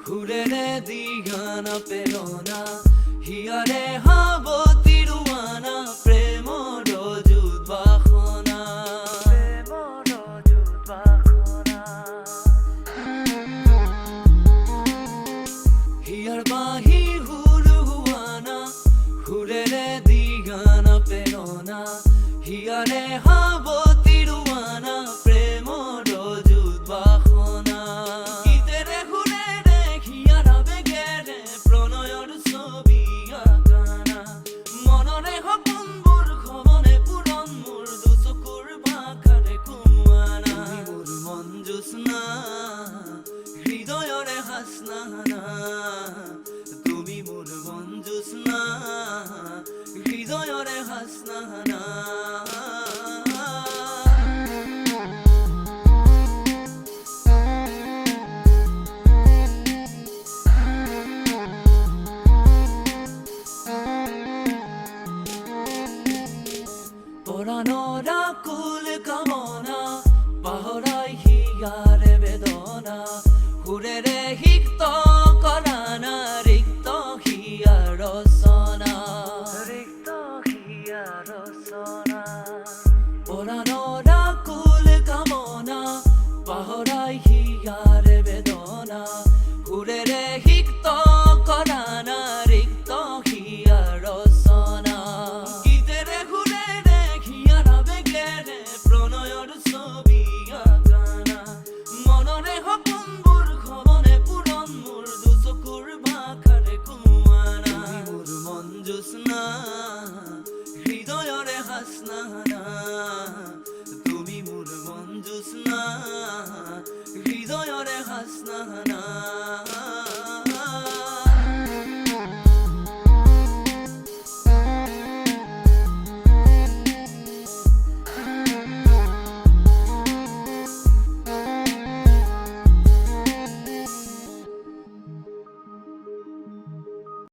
ঘুরেরে দিঘানা পেরোনা হিয়ারে হব তিরুয়ানা প্রেম রজুত বাখনা হিয়ার বাহি হুরু হুয়ানা ঘুরেরে দিঘানা পেরোনা হিয়ারে হব তিরুয়ানা প্রেম রজুত বাখনা ইতেরে ঘুরেরে হিয়ারা বেগেরে প্রণয়র ছবি আঁকানা মনরে হপনবোৰ খবনে পূরণ মোর দুচকুৰ ভাষাৰে কুমানা মোর মন জোৎস্না হৃদয়ৰে হাসনাহানা তুমি মোর মন জোৎস্না হৃদয়ৰে হাসনাহানা পরাণৰ আকুল কামনা পাহৰাই হিয়াৰে বেদনা সুৰেৰে সিক্ত কৰানা ৰিক্ত হিয়া ৰচনা পরাণৰ আকুল কামনা পাহৰাই হিয়াৰে বেদনা সুৰেৰে সিক্ত কৰানা ৰিক্ত হিয়া ৰচনা ইতেৰে ঘুৰেৰে হিয়াৰা বেগেৰে প্ৰণয়ৰ ছবি আঁকানা মনৰে সপোনবোৰ খবনে পূৰণ মোৰ দুচকুৰ ভাষাৰে কুমানা মোৰ মন জোৎস্না হৃদয়ৰে হাসনাহানা